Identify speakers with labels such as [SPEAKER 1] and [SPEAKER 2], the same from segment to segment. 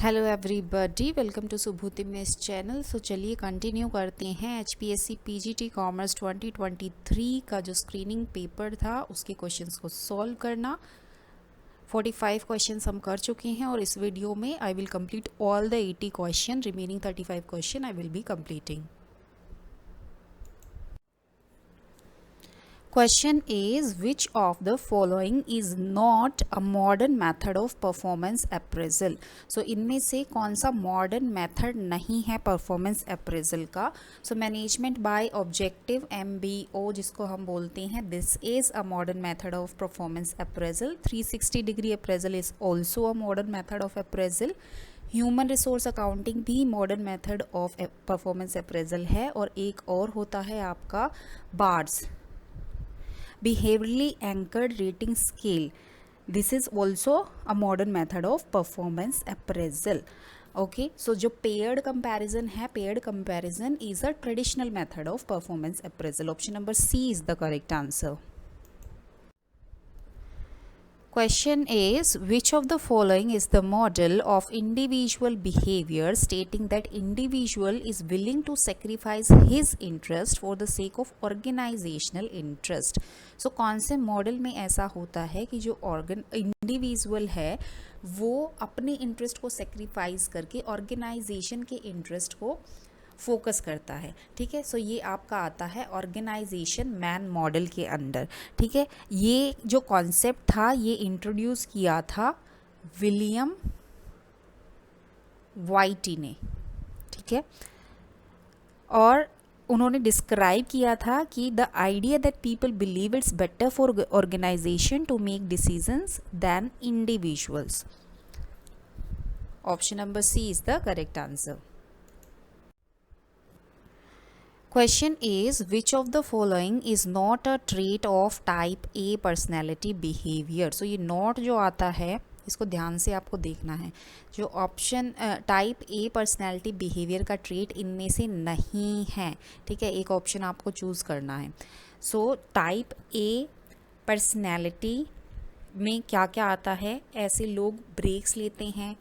[SPEAKER 1] Hello everybody, welcome to Subhuti मेस channel. So चलिए continue करते हैं एचपीएससी पीजीटी कॉमर्स 2023 का जो स्क्रीनिंग पेपर था उसके क्वेश्चंस को सॉल्व करना। 45 क्वेश्चंस हम कर चुके हैं और इस वीडियो में I will complete all the 80 question. Remaining 35 question I will be completing. Question is, which of the following is not a modern method of performance appraisal? So इनमें से कौन सा modern method नहीं है performance appraisal का? So management by objective MBO जिसको हम बोलते हैं, this is a modern method of performance appraisal. 360 degree appraisal is also a modern method of appraisal. Human resource accounting भी modern method of performance appraisal है। और एक और होता है आपका BARS, behaviorally anchored rating scale. This is also a modern method of performance appraisal. Okay, so जो paired comparison है, paired comparison is a traditional method of performance appraisal. Option number C is the correct answer. Question is, which of the following is the model of individual behavior stating that individual is willing to sacrifice his interest for the sake of organizational interest? So कौन से model में ऐसा होता है कि जो individual है वो अपने इंटरेस्ट को सेक्रीफाइस करके ऑर्गेनाइजेशन के इंटरेस्ट को फोकस करता है। ठीक है, सो ये आपका आता है ऑर्गेनाइजेशन मैन मॉडल के अंडर। ठीक है, ये जो कॉन्सेप्ट था ये इंट्रोड्यूस किया था विलियम वाइटी ने। ठीक है, और उन्होंने डिस्क्राइब किया था कि the idea that people believe it's better for organization to make decisions than individuals. Option number C is the correct answer. Question is, which of the following is not a trait of type A personality behavior? So ये not जो आता है इसको ध्यान से आपको देखना है। जो option type A personality behaviour का ट्रेट इनमें से नहीं है। ठीक है, एक ऑप्शन आपको चूज़ करना है। सो टाइप ए पर्सनैलिटी में क्या क्या आता है? ऐसे लोग ब्रेक्स लेते हैं,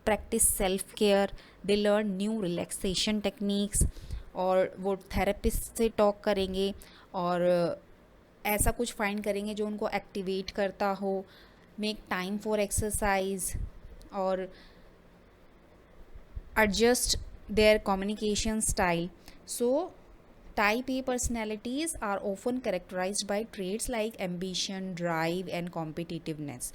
[SPEAKER 1] practice self care, they learn new relaxation techniques, और वो थेरेपिस्ट से टॉक करेंगे और ऐसा कुछ फाइंड करेंगे जो उनको एक्टिवेट करता हो, मेक टाइम फॉर एक्सरसाइज और adjust their communication style. So type A personalities are often characterized by traits like ambition, drive and competitiveness.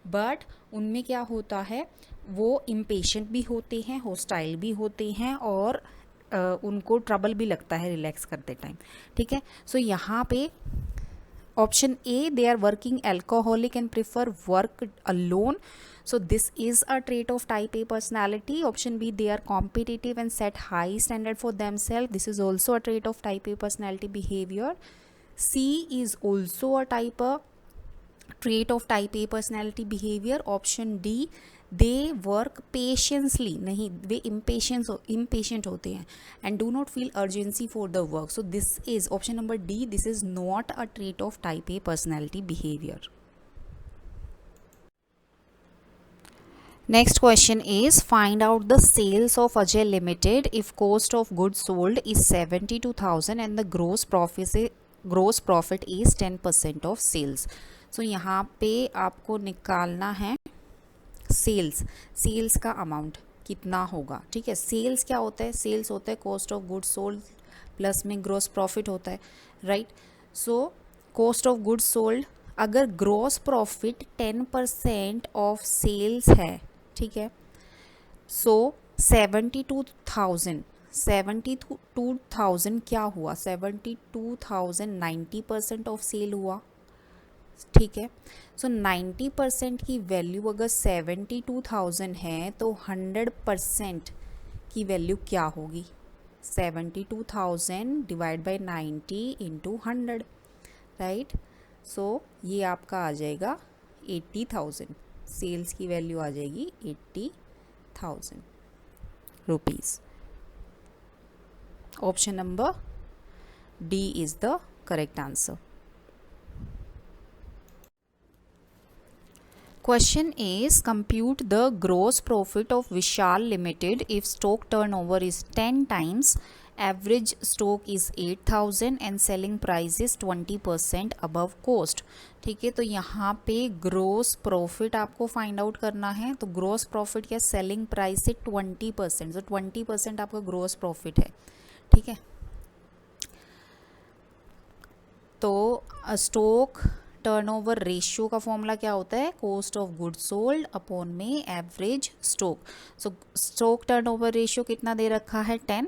[SPEAKER 1] But उनमें क्या होता है, वो इम्पेशेंट भी होते हैं, होस्टाइल भी होते हैं और उनको ट्रबल भी लगता है रिलैक्स करते टाइम। ठीक है, सो यहाँ पे option A, they are working alcoholic and prefer work alone, so this is a trait of type A personality. Option B, they are competitive and set high standard for them self, this is also a trait of type A personality behaviour. C is also a trait of type A personality behavior. Option D, they work patiently, नहीं, वे impatient होते हैं and do not feel urgency for the work. So this is option number D, this is not a trait of type A personality behavior. Next question is, find out the sales of Ajay Limited if cost of goods sold is 72,000 and the gross profit is 10% of sales. सो यहाँ पे आपको निकालना है sales का amount कितना होगा। ठीक है, सेल्स क्या होता है? सेल्स होता है cost of goods sold plus में ग्रॉस प्रॉफिट होता है, right. So cost of goods sold, अगर ग्रॉस प्रॉफिट 10% ऑफ सेल्स है, ठीक है, सो 72,000 क्या हुआ? 72,000 90% ऑफ सेल हुआ। ठीक है, सो 90% की वैल्यू अगर 72,000 है तो 100% की वैल्यू क्या होगी? 72,000 डिवाइड बाई 90 इंटू 100, राइट। सो ये आपका आ जाएगा 80,000, सेल्स की वैल्यू आ जाएगी 80,000 rupees. Option number D is the correct answer. Question is compute the gross profit of Vishal Limited if stock turnover is 10 times, average stock is 8,000 and selling price is 20% above cost. ठीक है, तो यहाँ पे gross profit आपको find out करना है. तो gross profit या सेलिंग प्राइस से 20%, तो 20% आपका ग्रोस प्रॉफिट है. ठीक है, तो स्टॉक टर्नओवर रेशियो का फॉर्मूला क्या होता है? Cost of goods sold upon में average stock. So stock turnover ratio कितना दे रखा है? 10.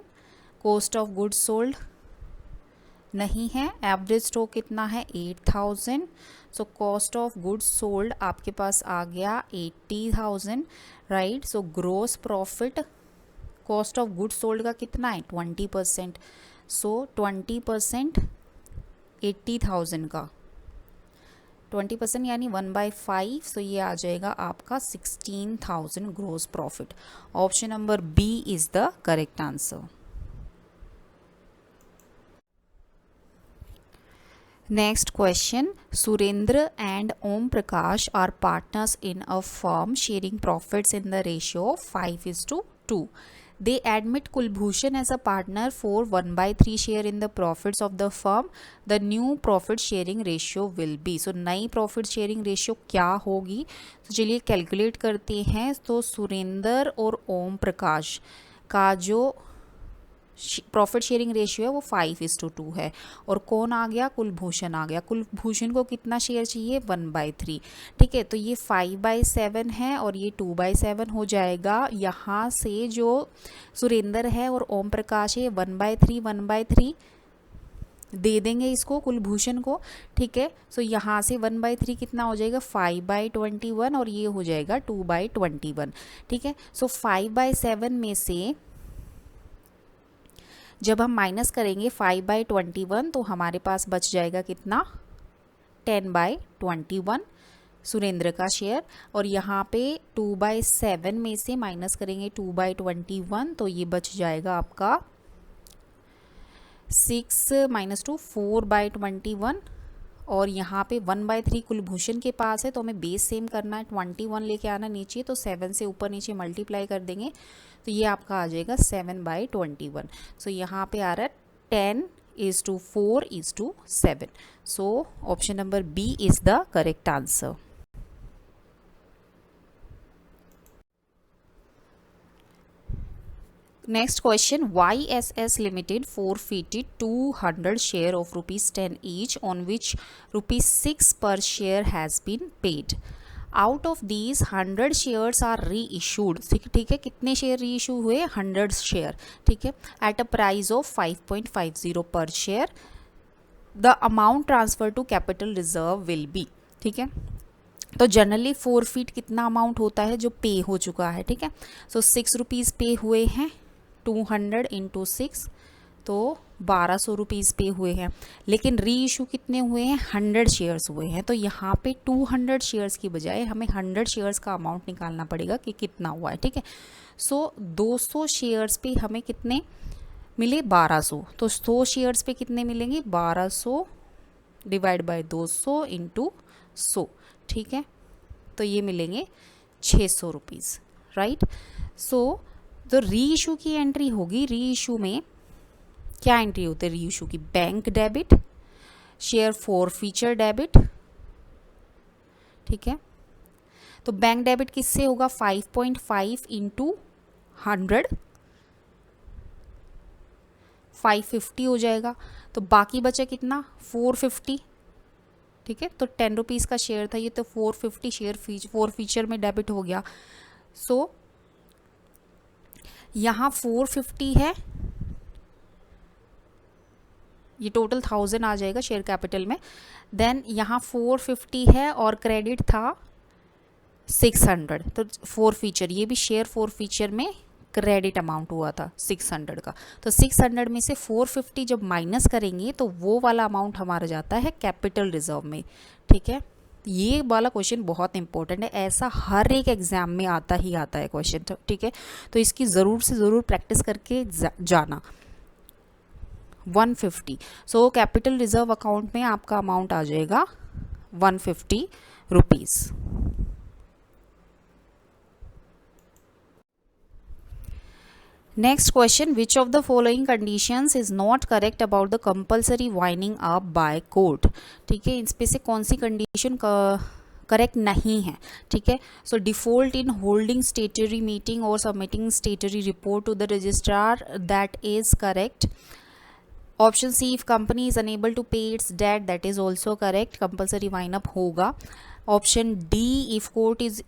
[SPEAKER 1] कॉस्ट ऑफ गुड्स सोल्ड नहीं है. एवरेज स्टॉक कितना है? 8,000. So cost of goods sold आपके पास आ गया 80,000, right. So gross profit cost of goods sold का कितना है? 20%. सो 20% 80,000 का 20% यानी 1/5. सो ये आ जाएगा आपका 16,000 gross profit. Option number B is the correct answer. Next question. Surendra and Om Prakash are partners in a firm sharing profits in the ratio of 5:2. They admit Kulbhushan as a partner for 1/3 share in the profits of the firm. The new profit sharing ratio will be. So नई profit sharing ratio क्या होगी? तो चलिए calculate करते हैं. तो सुरेंद्र और ओम प्रकाश का जो प्रॉफिट शेयरिंग रेशियो है वो 5:2 है. और कौन आ गया? कुलभूषण आ गया. कुलभूषण को कितना शेयर चाहिए? 1/3. ठीक है, तो ये 5/7 है और ये 2/7 हो जाएगा. यहाँ से जो सुरेंद्र है और ओम प्रकाश है 1/3 दे देंगे इसको, कुलभूषण को. ठीक है, सो यहाँ से 1/3 कितना हो जाएगा? 5/21 और ये हो जाएगा 2/21. ठीक है, सो 5/7 में से जब हम माइनस करेंगे 5/21 तो हमारे पास बच जाएगा कितना? 10/21 सुरेंद्र का शेयर. और यहाँ पे 2/7 में से माइनस करेंगे 2/21 तो ये बच जाएगा आपका 6 - 2 4/21. और यहाँ पे 1/3 कुलभूषण के पास है तो हमें बेस सेम करना है. 21 लेके आना नीचे, तो 7 से ऊपर नीचे मल्टीप्लाई कर देंगे तो ये आपका आ जाएगा 7/21. सो यहाँ पे आ रहा है 10:4:7. So option number B is the correct answer. Next question. YSS Limited forfeited 200 share of ₹10 each on which ₹6 per share has been paid. Out of these 100 shares are reissued. ठीक है, कितने शेयर रीइशू हुए? 100 share. ठीक है, at a price of 5.50 per share. The amount transfer to capital reserve will be. ठीक है, तो generally forfeit कितना अमाउंट होता है जो पे हो चुका है. ठीक है, सो 6 रुपीज़ पे हुए हैं. 200 × 6 तो 1200 रुपीज़ पे हुए हैं. लेकिन री इशू कितने हुए हैं? 100 शेयर्स हुए हैं. तो यहाँ पे 200 शेयर्स की बजाय हमें 100 शेयर्स का अमाउंट निकालना पड़ेगा कि कितना हुआ है. ठीक है, सो 200 शेयर्स पे हमें कितने मिले? 1200. तो 100 शेयर्स पे कितने मिलेंगे? 1200 डिवाइड बाय 200 × 100. ठीक है, तो ये मिलेंगे 600 रुपीज़, राइट. सो तो री इशू की एंट्री होगी. री इशू में क्या एंट्री होती है? री इशू की bank debit, share forfeiture debit. ठीक है, तो बैंक डेबिट किससे होगा? 5.5 × 100 550 हो जाएगा. तो बाकी बचा कितना? 450. ठीक है, तो 10 रुपीज़ का शेयर था ये, तो 450 शेयर फॉरफीचर में डेबिट हो गया. सो यहाँ 450 है, ये टोटल 1000 आ जाएगा शेयर कैपिटल में. देन यहाँ 450 है और क्रेडिट था 600. तो फॉरफीचर, ये भी शेयर फॉरफीचर में क्रेडिट अमाउंट हुआ था 600 का. तो 600 में से 450 जब माइनस करेंगे तो वो वाला अमाउंट हमारा जाता है कैपिटल रिजर्व में. ठीक है, ये वाला क्वेश्चन बहुत इंपॉर्टेंट है. ऐसा हर एक एग्जाम में आता ही आता है क्वेश्चन. ठीक है, तो इसकी ज़रूर से ज़रूर प्रैक्टिस करके जाना. 150. सो कैपिटल रिजर्व अकाउंट में आपका अमाउंट आ जाएगा 150 rupees. Next question, which of the following conditions is not correct about the compulsory winding up by court. ठीक है, इस पे से कौन सी कंडीशन करेक्ट नहीं है। ठीक है, so default in holding statutory meeting और submitting statutory report to the registrar, that is correct. Option C, if company is unable to pay its debt, that is also correct, compulsory wind up होगा। Option D, if court is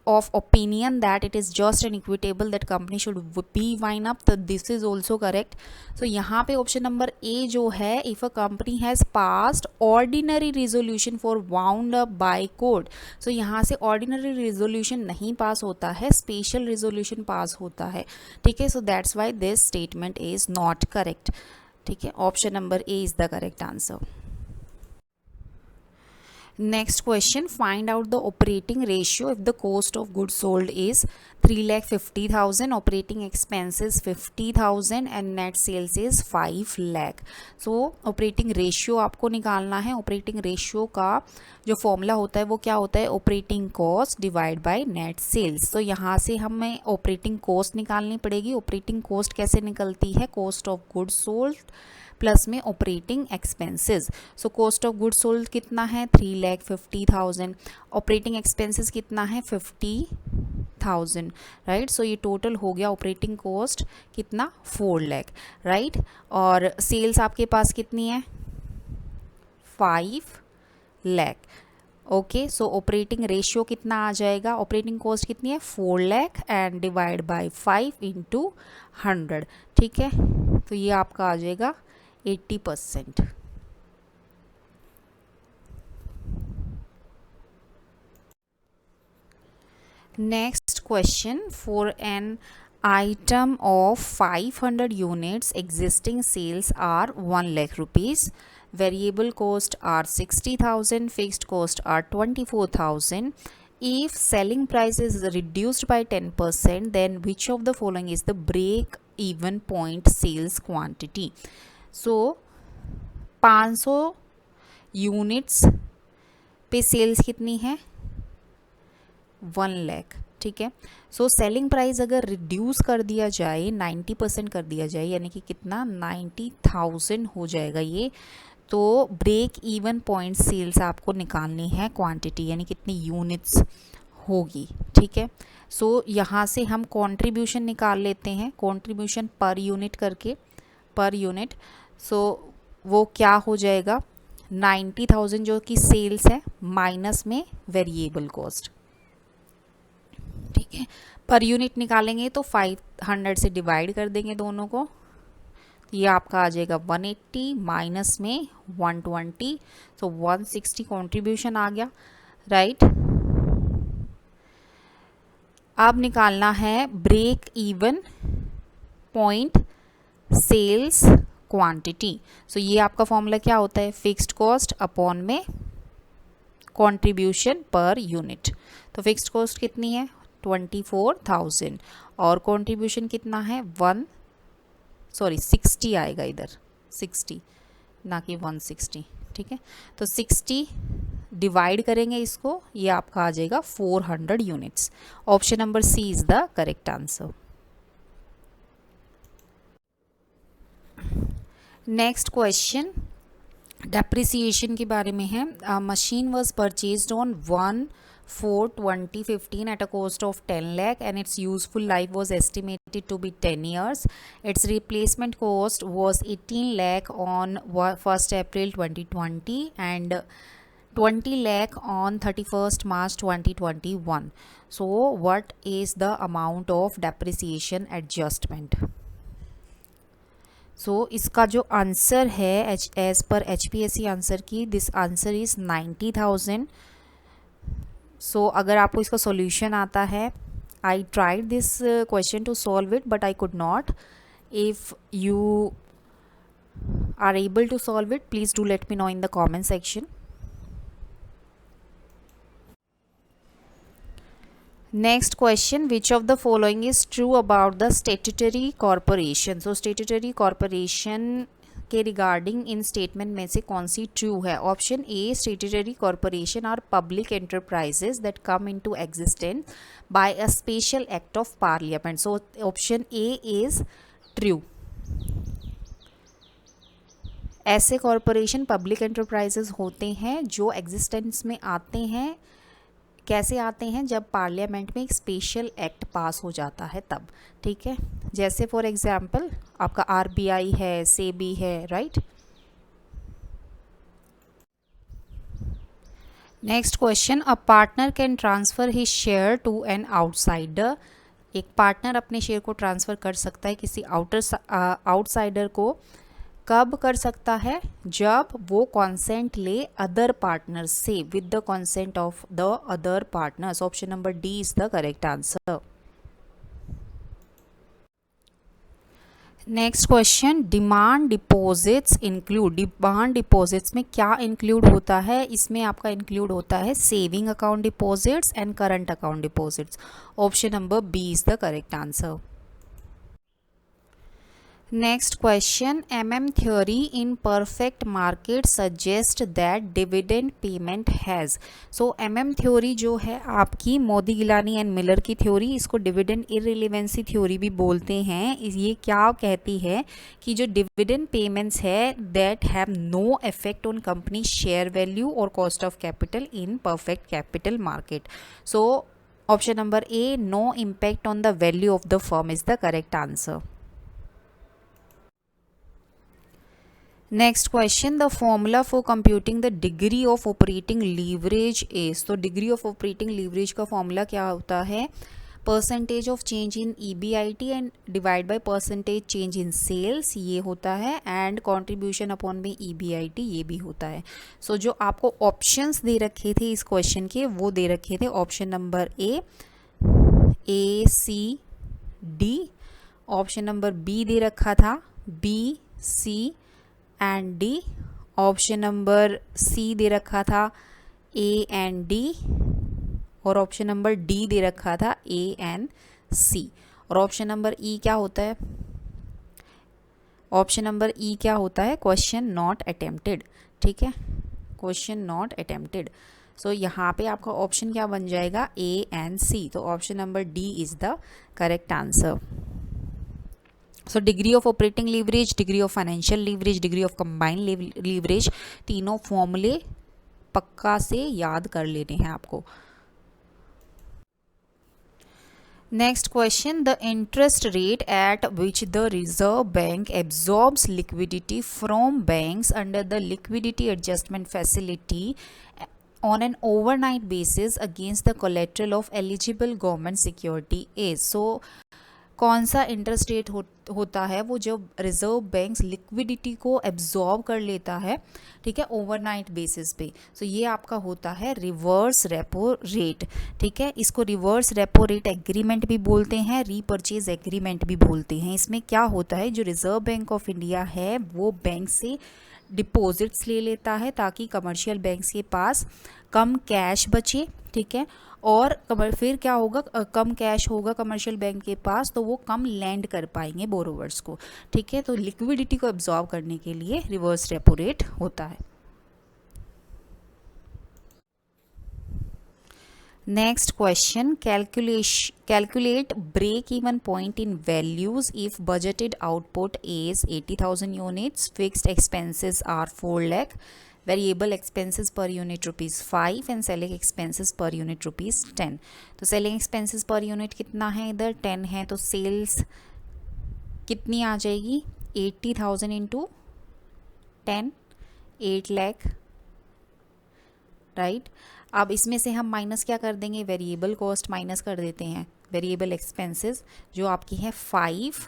[SPEAKER 1] of opinion that it is just and equitable that company should be wind up, तो this is also correct। so यहाँ पे option number ए जो है, if a company has passed ordinary resolution for wound up by court, so यहाँ से ordinary resolution नहीं पास होता है, special resolution पास होता है। ठीक है, so that's why this statement is not correct। ठीक है, option number A is the correct answer. Next question, find out the operating ratio if the cost of goods sold is 3,50,000, operating expenses 50,000 and net sales is 5 lakh। So operating ratio आपको निकालना है। operating ratio का जो formula होता है वो क्या होता है, operating cost divide by net sales। तो यहाँ से हमें operating cost निकालनी पड़ेगी। operating cost कैसे निकलती है, cost of goods sold plus में operating expenses. So cost of goods sold कितना है, 3,50,000, ऑपरेटिंग एक्सपेंसेस कितना है, 50,000, राइट। सो ये टोटल हो गया ऑपरेटिंग कॉस्ट कितना, 4 लाख, राइट। और सेल्स आपके पास कितनी है, 5 लाख। ओके, सो ऑपरेटिंग रेशियो कितना आ जाएगा, ऑपरेटिंग कॉस्ट कितनी है, 4 lakh and divide bye 5 into 100। ठीक है, तो ये आपका आ जाएगा 80%। Next question, for an item of 500 units, existing sales are 1 lakh rupees, variable cost are 60,000, fixed cost are 24,000. If selling price is reduced by 10%, then which of the following is the break even point sales quantity? So 500 units पे sales कितनी है, 1 लाख। ठीक है, so selling price अगर reduce कर दिया जाए, 90% कर दिया जाए, यानी कि कितना, 90,000 हो जाएगा ये, तो ब्रेक इवन पॉइंट सेल्स आपको निकालनी है क्वांटिटी, यानी कितनी यूनिट्स होगी। ठीक है, सो यहाँ से हम कंट्रीब्यूशन निकाल लेते हैं, कंट्रीब्यूशन पर यूनिट करके, पर यूनिट। सो वो क्या हो जाएगा, 90,000 जो कि सेल्स है माइनस में वेरिएबल कॉस्ट। ठीक है, पर यूनिट निकालेंगे तो 500 से डिवाइड कर देंगे दोनों को, तो ये आपका आ जाएगा 180 माइनस में 120, तो 160 कंट्रीब्यूशन आ गया, राइट। अब निकालना है break even point sales quantity. So ये आपका फॉर्मूला क्या होता है, फिक्स्ड कॉस्ट अपॉन में कंट्रीब्यूशन पर यूनिट। तो फिक्स्ड कॉस्ट कितनी है, 24,000 और कंट्रीब्यूशन कितना है, 60 आएगा इधर, 60 ना कि 160। ठीक है, तो 60 डिवाइड करेंगे इसको, ये आपका आ जाएगा 400 units. Option number C is the correct answer. Next question depreciation के बारे में है। Machine was purchased on 1/4/2015 at a cost of 10 lakh and its useful life was estimated to be 10 years. Its replacement cost was 18 lakh on 1st April 2020 and 20 lakh on 31st March 2021. So what is the amount of depreciation adjustment? So इसका जो answer है as per HPSC answer key, this answer is 90,000। So अगर आपको इसका solution आता है, I tried this question to solve it but I could not. If you are able to solve it, please do let me know in the comment section. Next question, which of the following is true about the statutory corporation? So statutory corporation के regarding इन statement में से कौन सी true है? Option A, statutory corporation are public enterprises that come into existence by a special act of parliament. So option A is true. ऐसे corporation public enterprises होते हैं जो एग्जिस्टेंस में आते हैं। कैसे आते हैं? जब पार्लियामेंट में एक स्पेशल एक्ट पास हो जाता है तब, ठीक है। जैसे फॉर एग्जांपल आपका आरबीआई है, सेबी है, right. Next question, a partner can transfer his share to an outsider. एक पार्टनर अपने शेयर को ट्रांसफ़र कर सकता है किसी आउटसाइडर को। कब कर सकता है? जब वो कॉन्सेंट ले अदर पार्टनर्स से, with the consent of the other partners. Option number D is the correct answer. Next question, demand deposits include. Demand deposits में क्या इंक्लूड होता है? इसमें आपका इंक्लूड होता है saving account deposits and current account deposits. Option number B is the correct answer. Next question, theory in perfect market suggest that dividend payment has. So theory जो है आपकी मोदी गिलानी एंड मिलर की theory, इसको dividend irrelevancy theory भी बोलते हैं। ये क्या कहती है कि जो डिविडेंड पेमेंट्स है that have no effect on company share value और cost of capital in perfect capital market. So option number A, no impact on the value of the firm is the correct answer. Next question, the formula for computing the degree of operating leverage is. तो degree of operating leverage का formula क्या होता है? Percentage of change in EBIT and divide by percentage change in sales, ये होता है, and contribution upon में EBIT, ये भी होता है। सो जो आपको ऑप्शंस दे रखे थे इस क्वेश्चन के, वो दे रखे थे option number A, C, D। Option number B दे रखा था B, C and D। Option number C दे रखा था A एंड D। और ऑप्शन नंबर D दे रखा था A एंड C। और ऑप्शन नंबर E क्या होता है? ऑप्शन नंबर E क्या होता है? क्वेश्चन नॉट अटेम्प्टेड, ठीक है, क्वेश्चन नॉट अटेम्प्टेड। सो यहाँ पे आपका ऑप्शन क्या बन जाएगा? A and C। तो option number D is the correct answer. So degree of operating leverage, degree of financial leverage, degree of combined leverage, तीनों फॉर्मूले पक्का से याद कर लेने हैं आपको। Next question, the interest rate at which the reserve bank absorbs liquidity from banks under the liquidity adjustment facility on an overnight basis against the collateral of eligible government security is। so कौन सा interest rate होता है वो जो reserve banks liquidity को absorb कर लेता है, ठीक है, ओवरनाइट बेसिस पे। सो ये आपका होता है रिवर्स रेपो रेट, ठीक है। इसको रिवर्स रेपो रेट एग्रीमेंट भी बोलते हैं, रीपर्चेज एग्रीमेंट भी बोलते हैं। इसमें क्या होता है, जो रिजर्व बैंक ऑफ इंडिया है वो बैंक से डिपॉजिट्स ले लेता है ताकि कमर्शियल बैंक्स के पास कम कैश बचे, ठीक है। और फिर क्या होगा, कम कैश होगा कमर्शियल बैंक के पास तो वो कम लैंड कर पाएंगे बोरोवर्स को, ठीक है। तो लिक्विडिटी को एब्जॉर्ब करने के लिए रिवर्स रेपो रेट होता है। Next question, calculate break even point in values if budgeted output is 80,000 units, fixed expenses are 4 lakh, variable expenses per unit ₹5 and selling expenses per unit ₹10। तो selling expenses per unit कितना है? इधर 10 है, तो sales कितनी आ जाएगी? 80,000 into 10, 8 lakh, right. अब इसमें से हम माइनस क्या कर देंगे? वेरिएबल कॉस्ट माइनस कर देते हैं। वेरिएबल एक्सपेंसेस जो आपकी है 5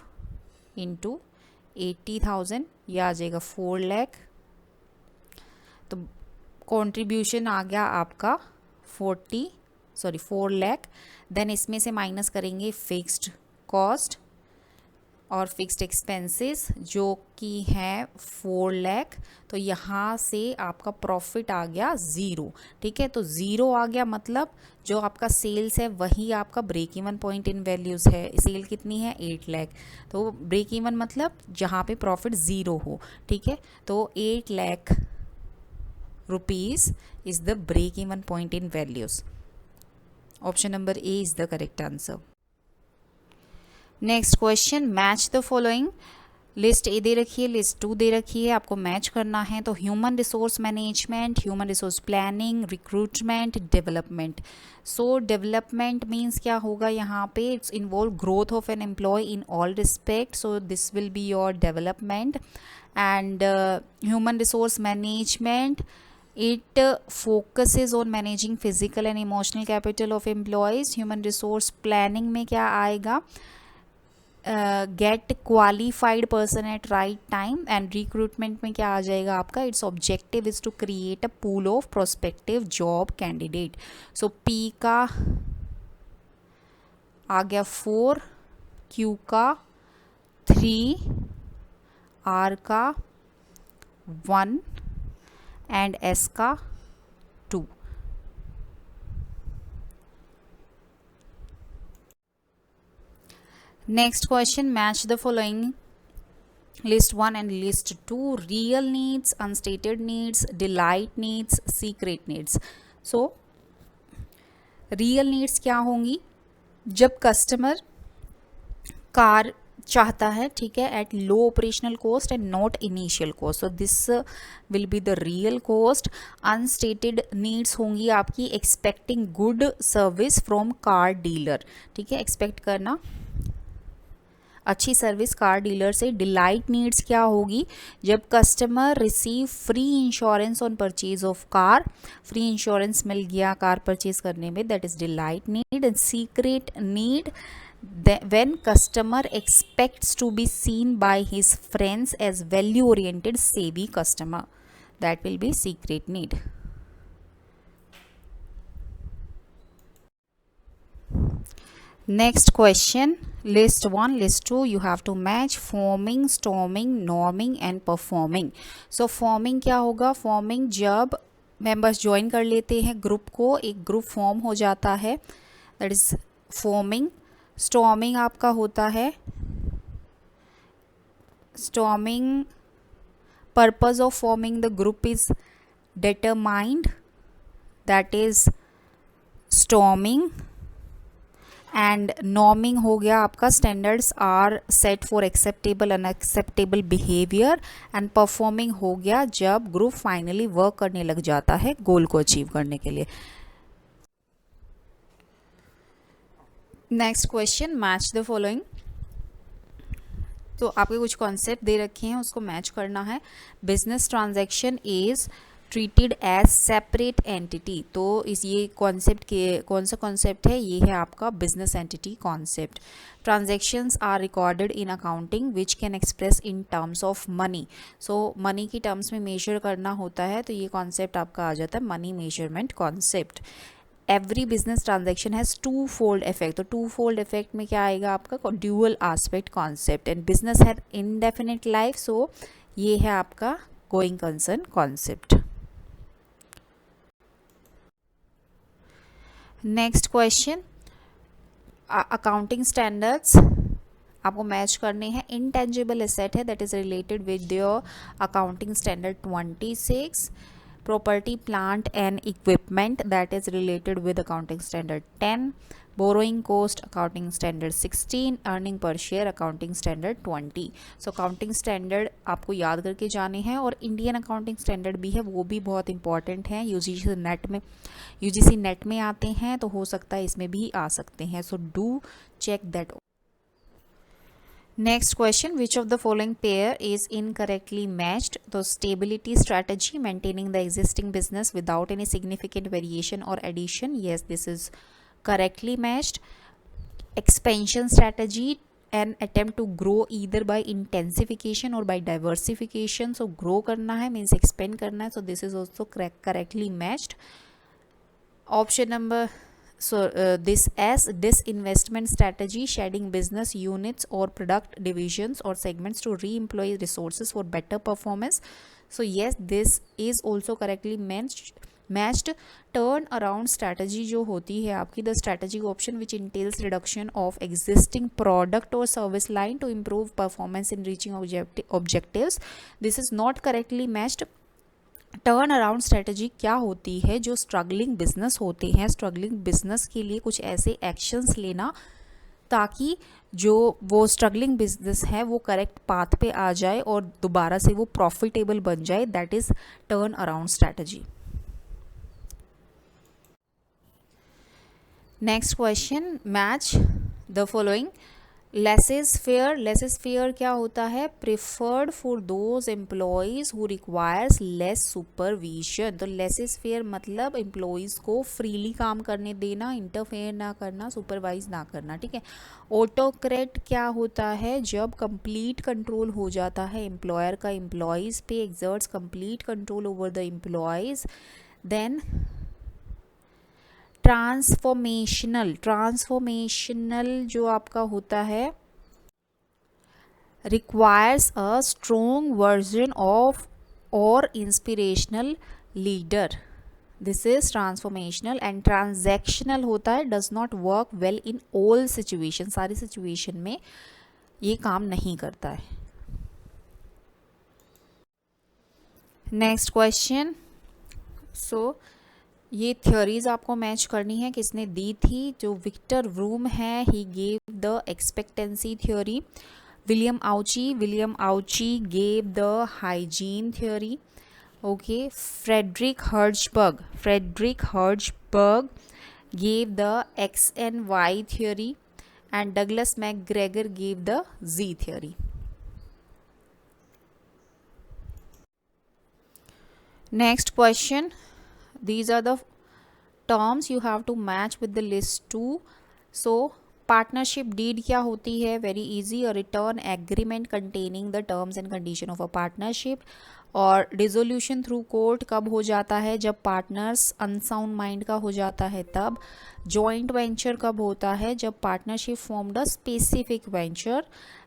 [SPEAKER 1] इंटू 80,000, ये आ जाएगा 4 lakh। तो कंट्रीब्यूशन आ गया आपका 4 lakh। देन इसमें से माइनस करेंगे फिक्स्ड कॉस्ट और फिक्स्ड एक्सपेंसेस जो कि है 4 लाख। तो यहाँ से आपका प्रॉफिट आ गया ज़ीरो। ठीक है, तो ज़ीरो आ गया मतलब जो आपका सेल्स है वही आपका break even point in values है। सेल कितनी है 8 लाख, तो ब्रेक इवन मतलब जहाँ पे प्रॉफिट ज़ीरो हो। ठीक है, तो 8 lakh rupees is the break even point in values. Option number A is the correct answer. Next question, match the following. List A दे रखी है, लिस्ट 2 दे रखी है, आपको मैच करना है। तो human resource management, human resource planning, recruitment, development. So development means क्या होगा यहाँ पे, it's involve growth of an employ in all respect, so this will be your development. And human resource management, it focuses on managing physical and emotional capital of employees. human resource planning में क्या आएगा, get qualified person at right time. and recruitment में क्या आ जाएगा आपका, its objective is to create a pool of prospective job candidate. so P का आ गया 4, Q का 3, R का 1 एंड S का 2। Next question, match the following. List 1 and list 2, real needs, unstated needs, delight needs, secret needs. So real needs क्या होंगी, जब customer car चाहता है, ठीक है, at low operational cost and not initial cost, so this will be the real cost. Unstated needs होंगी आपकी expecting good service from car dealer, ठीक है, एक्सपेक्ट करना अच्छी सर्विस कार डीलर से। डिलाइट नीड्स क्या होगी, जब customer receive free insurance on purchase of car, free insurance मिल गया कार परचेज करने में, that is delight need. And secret need, when customer expects to be seen by his friends as value oriented savvy customer, that will be secret need. Next question, list 1, list 2, you have to match forming, storming, norming and performing. so forming क्या होगा, forming जब members join कर लेते हैं group को, एक group form हो जाता है, that is forming. स्टॉर्मिंग आपका होता है, storming purpose of forming the group is determined, that is storming. And norming हो गया आपका, standards are set for acceptable unacceptable behaviour. And performing हो गया जब ग्रुप फाइनली वर्क करने लग जाता है गोल को अचीव करने के लिए। Next question, match the following. तो आपके कुछ कॉन्सेप्ट दे रखे हैं, उसको मैच करना है। Business transaction is treated as separate entity, तो इस ये कॉन्सेप्ट के कौन सा कॉन्सेप्ट है, ये है आपका business entity concept. Transactions are recorded in accounting which can express in terms of money, so money की टर्म्स में मेजर करना होता है, तो ये कॉन्सेप्ट आपका आ जाता है money measurement concept. Every business transaction has two fold effect, तो टू फोल्ड इफेक्ट में क्या आएगा आपका, dual aspect concept. And business have indefinite life, so ये है आपका going concern concept. Next question, accounting standards आपको मैच करने हैं। इंटेंजिबल एसेट है, that is related with your accounting standard 26। property plant and equipment, that is related with accounting standard 10. borrowing cost accounting standard 16. earning per share accounting standard 20. so accounting standard आपको याद करके जाने हैं, और Indian accounting standard भी है, वो भी बहुत इंपॉर्टेंट है, यूजीसी नेट में आते हैं, तो हो सकता है इसमें भी आ सकते हैं, so do check that. Next question, which of the following pair is incorrectly matched? तो stability strategy, maintaining the existing business without any significant variation or addition, yes, this is correctly matched. Expansion strategy, an attempt to grow either by intensification or by diversification, so grow करना है means expand करना है, so this is also correctly matched. Option number So this as disinvestment strategy, shedding business units or product divisions or segments to re-employ resources for better performance. So yes, this is also correctly matched. Turn around strategy जो होती है आपकी, the strategic option which entails reduction of existing product or service line to improve performance in reaching objectives. This is not correctly matched. Turn around strategy क्या होती है? जो struggling business होते हैं, स्ट्रगलिंग बिजनेस के लिए कुछ ऐसे एक्शंस लेना ताकि जो वो स्ट्रगलिंग बिजनेस है वो करेक्ट पाथ पे आ जाए और दोबारा से वो प्रॉफिटेबल बन जाए, that is turn around strategy. Next question, match the following. Laces fair क्या होता है? Preferred for those employees who requires less supervision. तो लेसेस फेयर मतलब एम्प्लॉयज़ को फ्रीली काम करने देना, इंटरफेयर ना करना, सुपरवाइज ना करना. ठीक है. ऑटोक्रेट क्या होता है? जब कंप्लीट कंट्रोल हो जाता है एम्प्लॉयर का एम्प्लॉयज़ पे, exerts complete control over the employees. Then transformational जो आपका होता है, requires a strong version of और inspirational leader. This is transformational. And transactional होता है, does not work well in all situation. सारी सिचुएशन में ये काम नहीं करता है. Next question. सो ये थ्योरीज आपको मैच करनी है. किसने दी थी? जो विक्टर व्रूम है, he gave the expectancy theory. William Ouchi gave the hygiene theory. Okay. Frederick Herzberg gave the X and Y theory, and Douglas McGregor gave the Z theory. Next question. These are the terms you have to match with the list 2. So partnership deed क्या होती है? Very easy, a written agreement containing the terms and condition of a partnership. और dissolution through court कब हो जाता है? जब partners unsound mind का हो जाता है तब. जॉइंट वेंचर कब होता है? जब partnership formed a specific venture.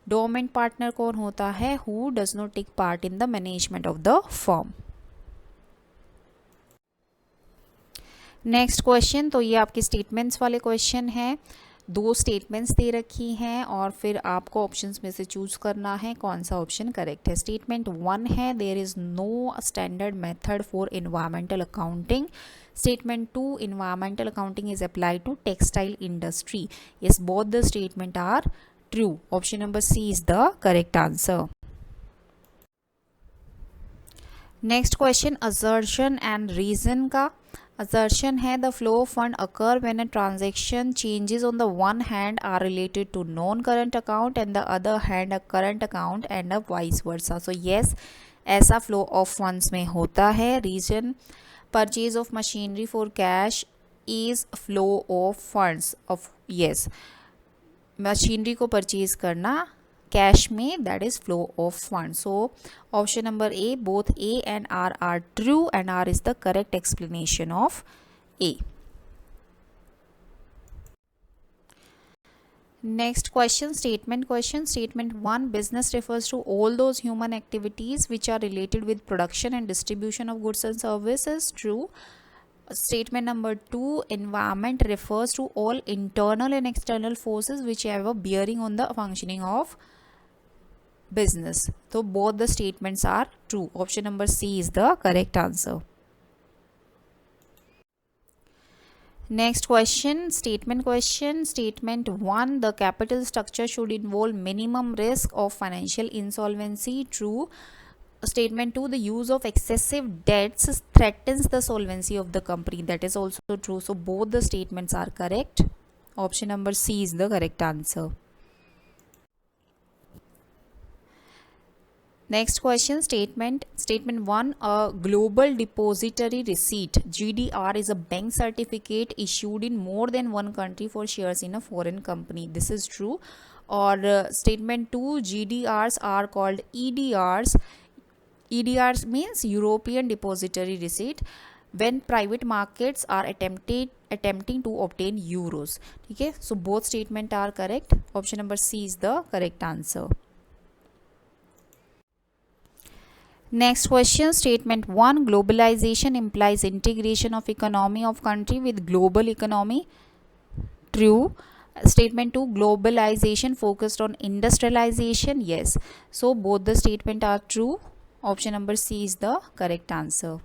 [SPEAKER 1] Dormant partner कौन होता है? Who does not take part in the management of the firm. Next question. तो ये आपके स्टेटमेंट्स वाले क्वेश्चन हैं. 2 स्टेटमेंट्स दे रखी हैं और फिर आपको ऑप्शंस में से चूज करना है कौन सा ऑप्शन करेक्ट है. स्टेटमेंट 1 है, there is no standard method for environmental accounting. Statement 2, environmental accounting is applied to textile industry. Yes, both the statement are true. Option number C is the correct answer. Next question, assertion and reason का. Assertion है, the flow of fund occur when a transaction changes on the one hand are related to non-current account and the other hand a current account and a vice versa. So yes, ऐसा flow of funds में होता है. Reason, purchase of machinery for cash is flow of funds of, yes, machinery को purchase करना cash में, that is flow of fund. So option number A, both A and R are true and R is the correct explanation of A. Next question, statement question. Statement 1, business refers to all those human activities which are related with production and distribution of goods and services. True. Statement number 2, environment refers to all internal and external forces which have a bearing on the functioning of business. So both the statements are true. Option number C is the correct answer. Next question, statement question. Statement 1, the capital structure should involve minimum risk of financial insolvency. True. Statement 2, the use of excessive debts threatens the solvency of the company. That is also true. So both the statements are correct. Option number C is the correct answer. Next question, statement 1, a global depository receipt GDR is a bank certificate issued in more than one country for shares in a foreign company. This is true. Or statement 2, GDRs are called EDRs. EDRs means European Depository Receipt. when private markets are attempting to obtain euros. ठीक है, so both statement are correct. Option number C is the correct answer. Next question, statement 1, globalization implies integration of economy of country with global economy. True. Statement 2, globalization focused on industrialization. Yes, so both the statement are true. Option number C is the correct answer.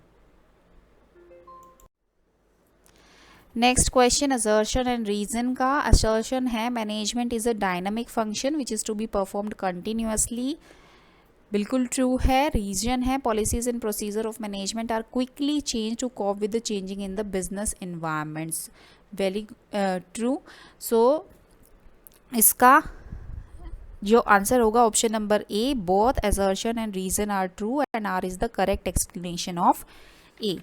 [SPEAKER 1] Next question, assertion and reason का. Assertion है management is a dynamic function which is to be performed continuously. बिल्कुल true है. Reason है policies and procedure of management are quickly change to cope with the changing in the business environments. Very true. So इसका जो answer होगा option number A, both assertion and reason are true and R is the correct explanation of A.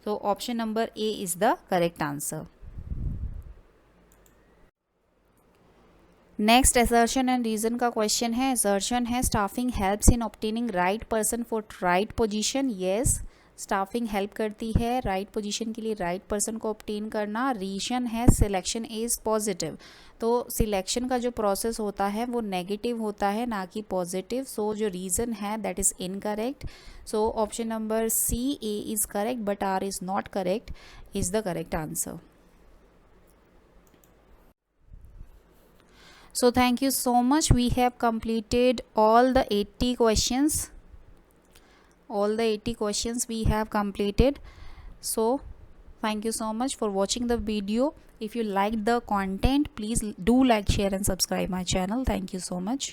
[SPEAKER 1] So option number A is the correct answer. Next, assertion and reason का question है. Assertion है staffing helps in obtaining right person for right position. Yes, staffing help करती है right position के लिए right person को obtain करना. Reason है selection is positive. तो सिलेक्शन का जो प्रोसेस होता है वो नेगेटिव होता है ना कि पॉजिटिव. सो जो रीज़न है that is incorrect. So option number C, A is correct but R is not correct, is the correct answer. So thank you so much. We have completed all the 80 questions. All the 80 questions we have completed. So thank you so much for watching the video. If you liked the content, please do like, share and subscribe my channel. Thank you so much.